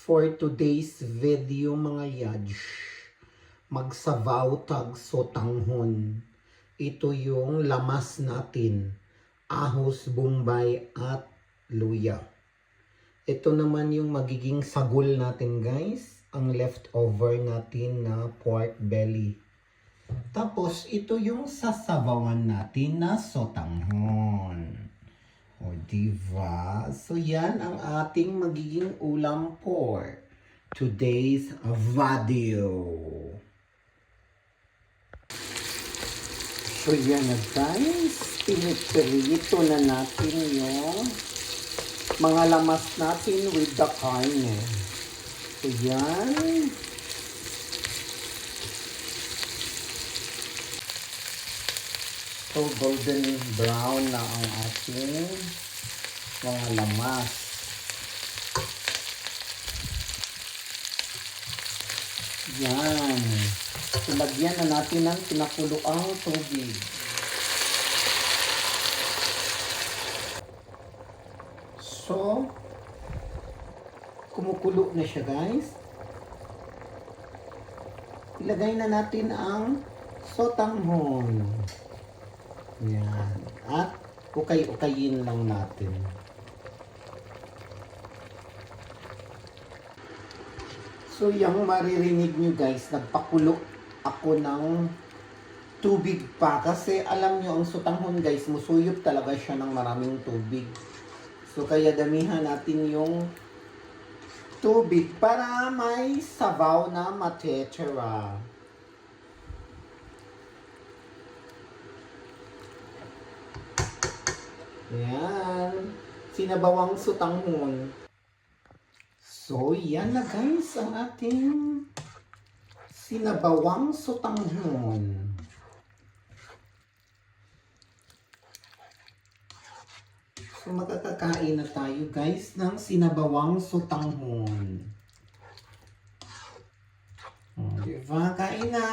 For today's video mga yadj, magsabaw tag sotanghon. Ito yung lamas natin, ahos, bombay at luya. Ito naman yung magiging sagol natin guys, ang leftover natin na pork belly. Tapos ito yung sasabawan natin na sotanghon. O, diba? So, yan ang ating magiging ulam for today's video. So, yan na guys. Piniprito na natin yung mga lamas natin with the carne. So, yan. So, golden brown na ang ating mga lamas. Yan. So, lagyan na natin ng pinakuloang tubig. So, kumukulo na siya guys. Ilagay na natin ang sotanghon. Yan. At ukay-ukayin lang natin. So, yung maririnig nyo guys, nagpakulo ako ng tubig pa. Kasi alam nyo, ang sotanghon guys, musuyop talaga siya ng maraming tubig. So, kaya damihan natin yung tubig para may sabaw na matetera. Yan. Sinabawang sotanghon. So, yan na guys ang ating sinabawang sotanghon. So, magkakakain na tayo guys ng sinabawang sotanghon. Diba? Kain na!